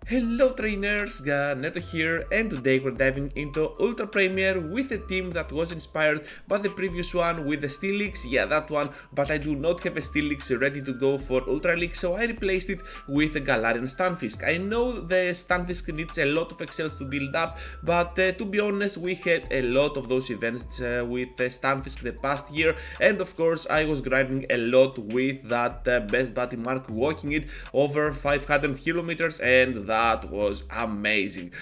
Hello trainers, Neto here, and today we're diving into Ultra Premier with a team that was inspired by the previous one with the Steelix, yeah that one, but I do not have a Steelix ready to go for Ultra League, so I replaced it with a Galarian Stunfisk. I know the Stunfisk needs a lot of excels to build up, but to be honest we had a lot of those events with Stunfisk the past year, and of course I was grinding a lot with that best buddy mark, walking it over 500 kilometers, and that was amazing.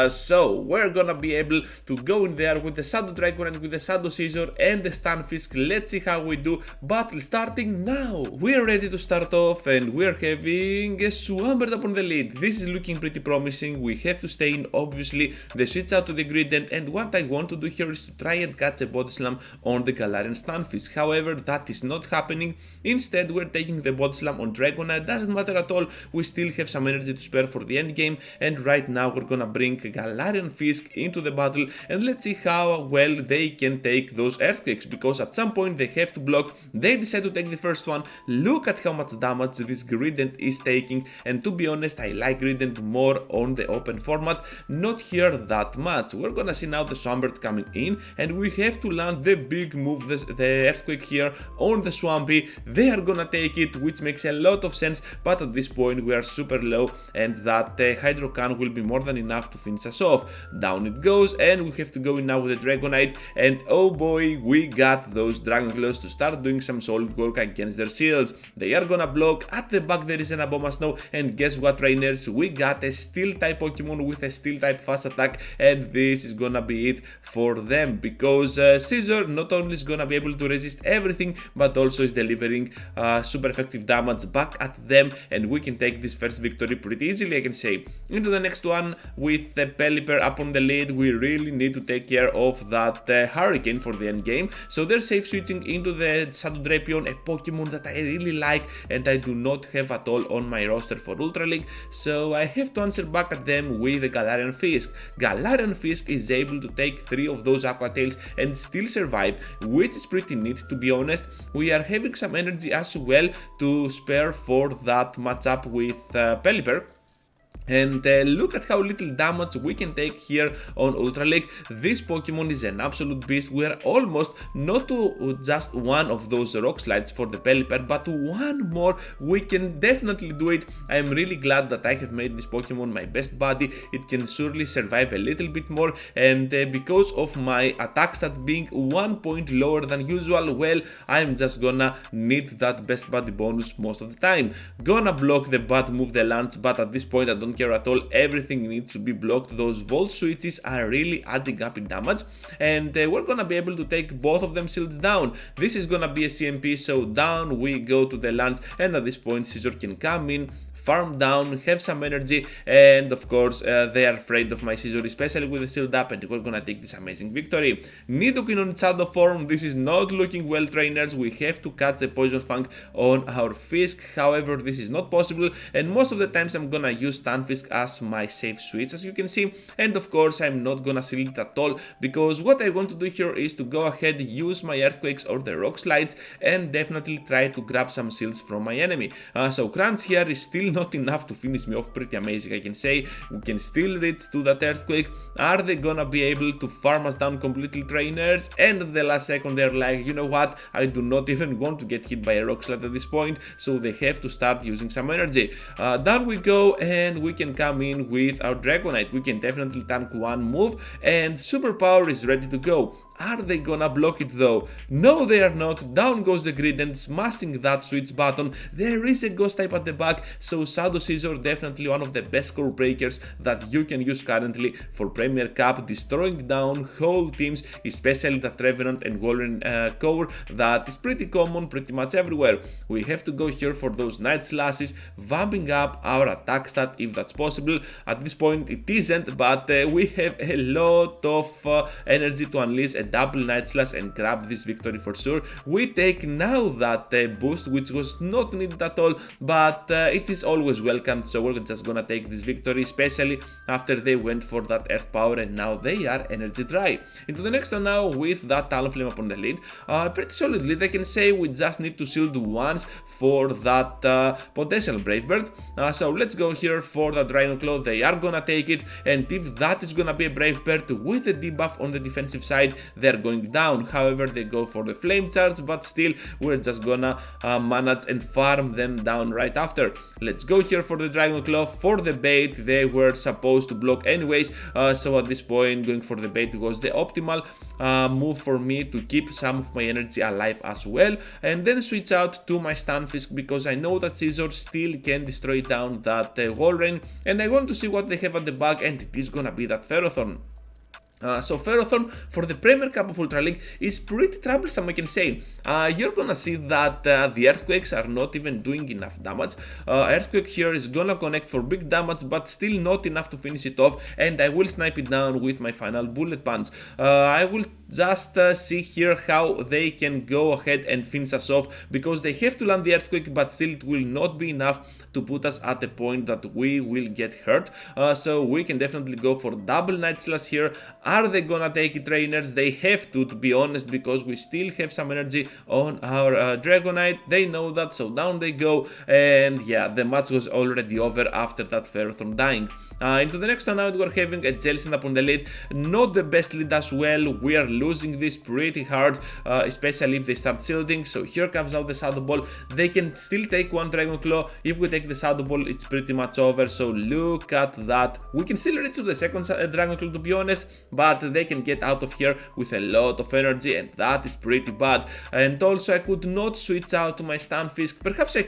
So we're gonna be able to go in there with the Shadow Dragonite, with the Shadow Scizor and the Stunfisk. Let's see how we do. Battle starting now. We're ready to start off and we're having a Swampert upon the lead. This is looking pretty promising. We have to stay in, obviously, the switch out to the grid end, and what I want to do here is to try and catch a Body Slam on the Galarian Stunfisk. However, that is not happening. Instead, we're taking the Body Slam on Dragonite. Doesn't matter at all. We still have some energy to spare for the end game, and right now we're gonna bring Galarian Fisk into the battle, and let's see how well they can take those earthquakes, because at some point they have to block. They decide to take the first one. Look at how much damage this Grident is taking, and to be honest I like Grident more on the open format, not here that much. We're gonna see now the Swampert coming in, and we have to land the big move, the earthquake here on the Swampy. They are gonna take it, which makes a lot of sense, but at this point we are super low, and that Hydro Can will be more than enough to finish us off. Down it goes, and we have to go in now with the Dragonite, and oh boy, we got those Dragon Claws to start doing some solid work against their shields. They are gonna block. At the back there is an Abomasnow, Snow, and guess what trainers, we got a Steel type Pokemon with a Steel type fast attack, and this is gonna be it for them, because Scizor not only is gonna be able to resist everything, but also is delivering super effective damage back at them, and we can take this first victory pretty easily, I can say. Into the next one with the Pelipper up on the lead. We really need to take care of that Hurricane for the end game, so they're safe switching into the Shadow Drapion, a Pokemon that I really like and I do not have at all on my roster for Ultra League, so I have to answer back at them with the Galarian Fisk. Galarian Fisk is able to take 3 of those Aqua Tails and still survive, which is pretty neat to be honest. We are having some energy as well to spare for that matchup with Pelipper. And look at how little damage we can take here on Ultra League. This Pokemon is an absolute beast. We are almost not to just one of those rock slides for the Pelipper, but to one more. We can definitely do it. I am really glad that I have made this Pokemon my best buddy. It can surely survive a little bit more, and because of my attack stat being 1 point lower than usual, well, I'm just gonna need that best buddy bonus most of the time. Gonna block the bad move, the Lance, but at this point I don't care at all. Everything needs to be blocked. Those Volt switches are really adding up in damage, and we're gonna be able to take both of them shields down. This is gonna be a CMP, so down we go to the Lance, and at this point Scizor can come in, farm down, have some energy, and of course they are afraid of my Scizor, especially with the shield up, and we're gonna take this amazing victory. Nidoking on shadow form. This is not looking well trainers. We have to catch the Poison Fang on our Fisk, however this is not possible, and most of the times I'm gonna use Stunfisk as my safe switch, as you can see, and of course I'm not gonna seal it at all, because what I want to do here is to go ahead, use my Earthquakes or the Rock Slides, and definitely try to grab some shields from my enemy. So Crunch here is still not enough to finish me off. Pretty amazing, I can say. We can still reach to that Earthquake. Are they gonna be able to farm us down completely trainers? And at the last second they're like, you know what, I do not even want to get hit by a rock slide at this point, so they have to start using some energy. Down we go, and we can come in with our Dragonite. We can definitely tank one move, and Superpower is ready to go. Are they gonna block it though? No, they are not. Down goes the grid and smashing that switch button. There is a ghost type at the back, so Shadow Scizor definitely one of the best core breakers that you can use currently for Premier Cup, destroying down whole teams, especially the Trevenant and Wolverine core that is pretty common pretty much everywhere. We have to go here for those Night Slashes, vamping up our attack stat if that's possible. At this point it isn't, but we have a lot of energy to unleash a double Night Slash and grab this victory for sure. We take now that boost, which was not needed at all, but it is always welcome, so we're just gonna take this victory, especially after they went for that Earth Power and now they are energy dry. Into the next one now with that Talonflame upon the lead. Pretty solid lead, I can say. We just need to shield once for that potential Brave Bird. So let's go here for the Dragon Claw. They are gonna take it, and if that is gonna be a Brave Bird with a debuff on the defensive side, they're going down. However, they go for the Flame Charge, but still we're just gonna manage and farm them down right after. Let's go here for the Dragon Claw for the bait. They were supposed to block anyways, so at this point going for the bait was the optimal move for me to keep some of my energy alive as well, and then switch out to my Stunfisk because I know that Scizor still can destroy down that Wall Rain, and I want to see what they have at the back, and it is gonna be that Ferrothorn. So Ferrothorn for the Premier Cup of Ultra League is pretty troublesome, I can say. You're gonna see that the Earthquakes are not even doing enough damage. Earthquake here is gonna connect for big damage, but still not enough to finish it off, and I will snipe it down with my final Bullet Punch. I will just see here how they can go ahead and finish us off, because they have to land the Earthquake, but still it will not be enough to put us at a point that we will get hurt. So we can definitely go for double Night Slash here. Are they gonna take it, trainers? They have to be honest, because we still have some energy on our Dragonite. They know that, so down they go, and yeah, the match was already over after that Ferrothorn dying. Into the next one now, we're having a Jellicent upon the lead. Not the best lead as well. We are losing this pretty hard, especially if they start shielding. So here comes out the Shadow Ball. They can still take one Dragon Claw. If we take the Shadow Ball, it's pretty much over. So look at that. We can still reach to the second Dragon Claw, to be honest, but they can get out of here with a lot of energy, and that is pretty bad. And also I could not switch out to my Stunfisk. Perhaps I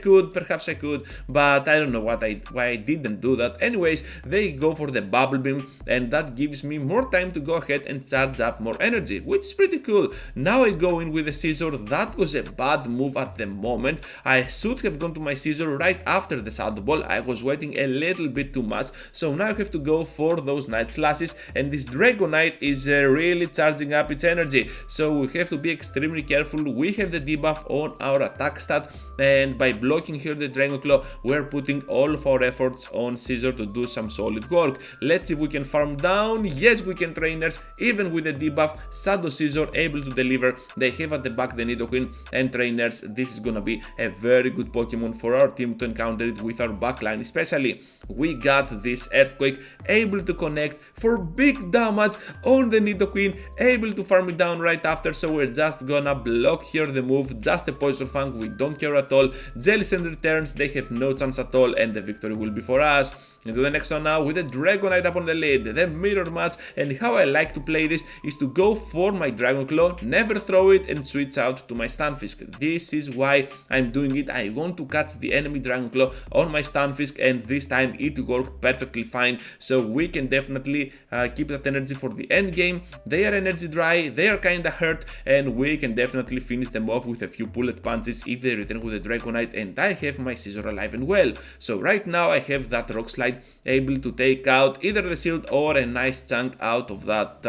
could, but I don't know why I didn't do that. Anyways, they go for the Bubble Beam, and that gives me more time to go ahead and charge up more energy, which is pretty cool. Now I go in with the Scizor. That was a bad move at the moment. I should have gone to my Scizor right after the Shadow Ball. I was waiting a little bit too much, so now I have to go for those Night Slashes, and this Dragonite is really charging up its energy, so we have to be extremely careful. We have the debuff on our attack stat, and by blocking here the Dragon Claw, we're putting all of our efforts on Scizor to do some solid work. Let's see if we can farm down. Yes, we can, trainers. Even with the debuff, Shadow Scizor able to deliver. They have at the back the Nidoqueen, and trainers, this is gonna be a very good Pokemon for our team to encounter it with our backline especially. We got this Earthquake able to connect for big damage on the Nidoqueen, able to farm it down right after, so we're just gonna block here the move. Just a Poison Fang, we don't care at all. Jellicent returns, they have no chance at all, and the victory will be for us. Into the next one now with the Dragonite up on the lead, the mirror match, and how I like to play this is to go for my Dragon Claw, never throw it, and switch out to my Stunfisk. This is why I'm doing it. I want to catch the enemy Dragon Claw on my Stunfisk, and this time it worked perfectly fine, so we can definitely keep that energy for the end game. They are energy dry, they are kinda hurt, and we can definitely finish them off with a few bullet punches if they return with the Dragonite, and I have my Scizor alive and well. So right now I have that Rock Slide able to take out either the shield or a nice chunk out of that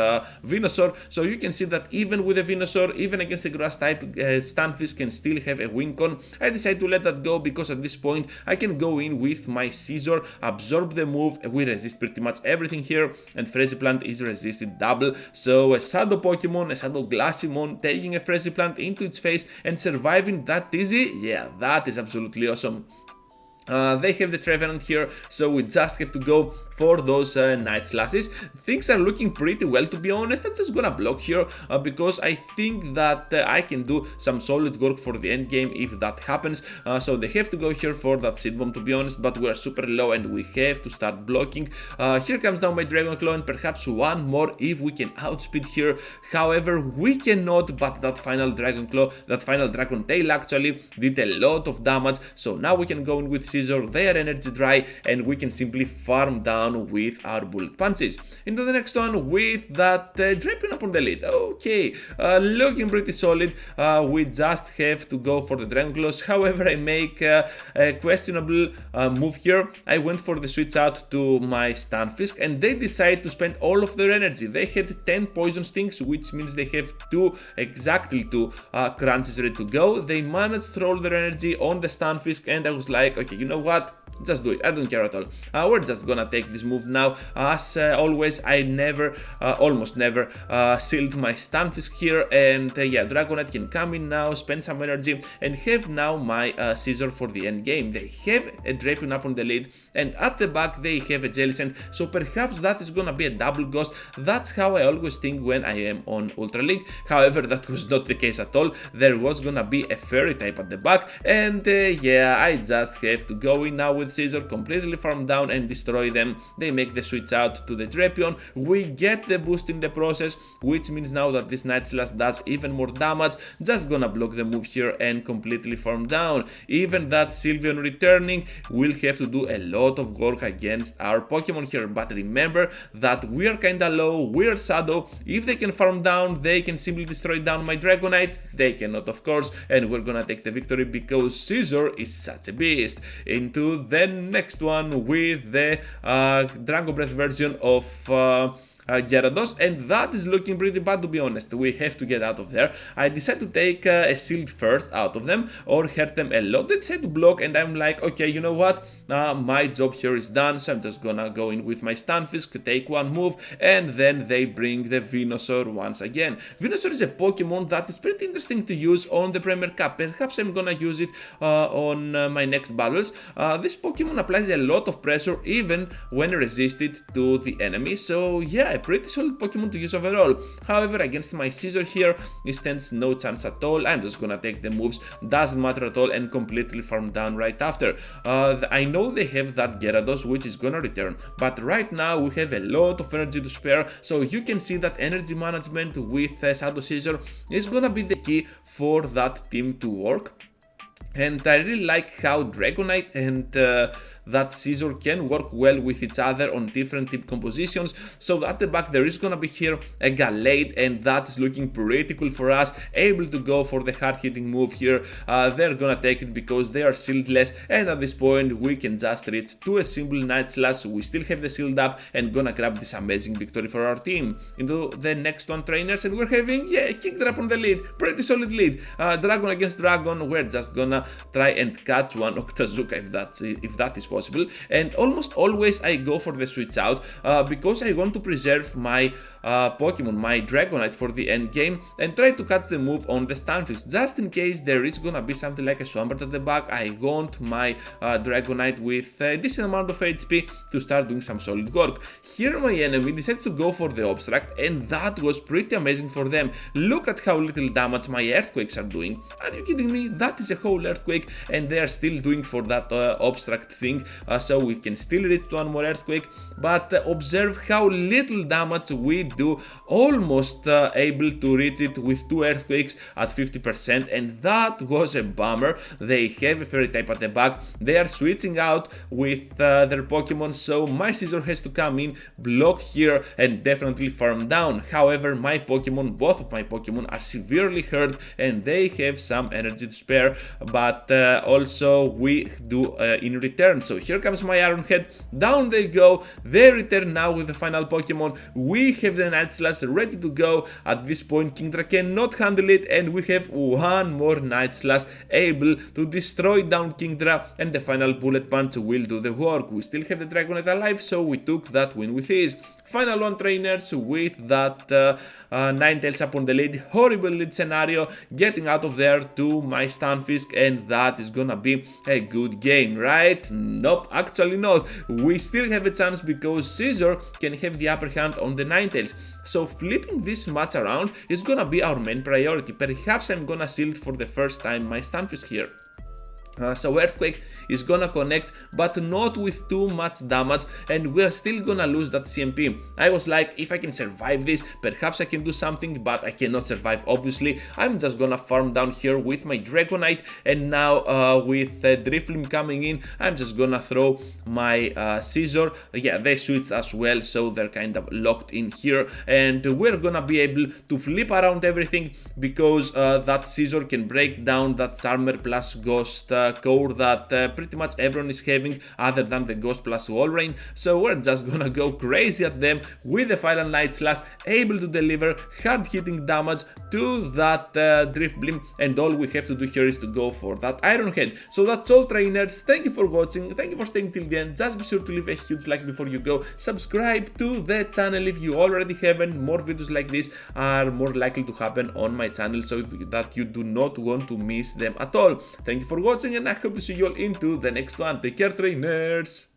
Venusaur. So you can see that even with a Venusaur, even against the grass type, Stunfisk can still have a win con. I decided to let that go because at this point I can go in with my Scizor, absorb the move. We resist pretty much everything here, and Frenzy Plant is resisted double. So a Shadow Pokemon, a Shadow Glassymon taking a Frenzy Plant into its face and surviving that easy, yeah, that is absolutely awesome. They have the Trevenant here, so we just have to go for those Night Slashes. Things are looking pretty well, to be honest. I'm just gonna block here because I think that I can do some solid work for the end game if that happens. So they have to go here for that Seed Bomb, to be honest, but we are super low and we have to start blocking. Here comes down my Dragon Claw, and perhaps one more if we can outspeed here. However, we cannot, but that final Dragon Claw, that final Dragon Tail actually did a lot of damage. So now we can go in with Scizor, they are energy dry, and we can simply farm down with our bullet punches. Into the next one with that Drapion upon the lead. Okay, looking pretty solid. We just have to go for the Dragon Claws. However, I make a questionable move here. I went for the switch out to my Stunfisk, and they decide to spend all of their energy. They had 10 Poison Stings, which means they have exactly two crunches ready to go. They managed to throw their energy on the Stunfisk, and I was like, okay, you know what? just do it. I don't care at all. We're just gonna take this move now. As always, I never, almost never, sealed my Stunfisk here, and yeah, Dragonite can come in now, spend some energy, and have now my Scizor for the end game. They have a Drapion up on the lead, and at the back they have a Jellicent, so perhaps that is gonna be a double ghost. That's how I always think when I am on Ultra League. However, that was not the case at all. There was gonna be a Fairy type at the back, and yeah, I just have to go in now with Scizor, completely farm down and destroy them. They make the switch out to the Drapion. We get the boost in the process, which means now that this Night Slash does even more damage. Just gonna block the move here and completely farm down. Even that Sylveon returning will have to do a lot of work against our Pokemon here, but remember that we are kinda low, we are Shadow. If they can farm down, they can simply destroy down my Dragonite. They cannot, of course, and we're gonna take the victory because Scizor is such a beast. Into the next one with the Dragon Breath version of Gyarados, and that is looking pretty bad, to be honest. We have to get out of there. I decide to take a shield first out of them or hurt them a lot. They decide to block, and I'm like, okay, you know what, my job here is done, so I'm just gonna go in with my Stunfisk, take one move, and then they bring the Venusaur once again. Venusaur is a Pokemon that is pretty interesting to use on the Premier Cup. Perhaps I'm gonna use it on my next battles. This Pokemon applies a lot of pressure even when resisted to the enemy, so yeah, a pretty solid Pokemon to use overall. However, against my Scizor here, it stands no chance at all. I'm just gonna take the moves, doesn't matter at all, and completely farm down right after. I know they have that Gyarados, which is gonna return, but right now we have a lot of energy to spare, so you can see that energy management with Shadow Scizor is gonna be the key for that team to work. And I really like how Dragonite and that Scizor can work well with each other on different team compositions. So at the back there is gonna be here a Gallade, and that is looking pretty cool for us, able to go for the hard hitting move here. They're gonna take it because they are shieldless, and at this point we can just reach to a simple Night Slash. We still have the shield up and gonna grab this amazing victory for our team. Into the next one, trainers, and we're having, yeah, a kick drop on the lead, pretty solid lead. Dragon against Dragon, we're just gonna try and catch one Octazooka if that is possible, and almost always I go for the switch out because I want to preserve my Pokemon, my Dragonite, for the end game and try to catch the move on the Stunfisk. Just in case there is gonna be something like a Swampert at the back, I want my Dragonite with a decent amount of HP to start doing some solid work. Here my enemy decides to go for the Obstruct, and that was pretty amazing for them. Look at how little damage my Earthquakes are doing. Are you kidding me? That is a whole Earthquake, and they are still doing for that Obstruct thing, so we can still reach to one more Earthquake, but observe how little damage we do, almost able to reach it with two Earthquakes at 50%, and that was a bummer. They have a Fairy type at the back, they are switching out with their Pokemon, so my Scizor has to come in, block here, and definitely farm down. However, my Pokemon, both of my Pokemon, are severely hurt, and they have some energy to spare, but also we do in return. So here comes my Iron Head, down they go, they return now with the final Pokemon. We have the Night Slash ready to go. At this point Kingdra cannot handle it, and we have one more Night Slash able to destroy down Kingdra, and the final Bullet Punch will do the work. We still have the Dragonite alive, so we took that win with ease. Final one, trainers, with that Ninetales up on the lead, horrible lead scenario, getting out of there to my Stunfisk, and that is gonna be a good game, right? Nope, actually not. We still have a chance because Scizor can have the upper hand on the Ninetales. So flipping this match around is gonna be our main priority. Perhaps I'm gonna shield for the first time my Stunfisk here. So Earthquake is gonna connect, but not with too much damage, and we're still gonna lose that CMP. I was like, if I can survive this, perhaps I can do something, but I cannot survive, obviously. I'm just gonna farm down here with my Dragonite, and now with Drifloon coming in, I'm just gonna throw my Scizor. Yeah, they switched as well, so they're kind of locked in here, and we're gonna be able to flip around everything because that Scizor can break down that Charmer plus Ghost core that pretty much everyone is having other than the Ghost plus Wall Rain. So we're just gonna go crazy at them with the Final Night Slash, able to deliver hard hitting damage to that Drift Beam, and all we have to do here is to go for that Iron Head. So that's all, trainers. Thank you for watching, thank you for staying till the end. Just be sure to leave a huge like before you go, subscribe to the channel if you already haven't. More videos like this are more likely to happen on my channel, so that you do not want to miss them at all. Thank you for watching, and I hope to see you all into the next one. Take care, trainers.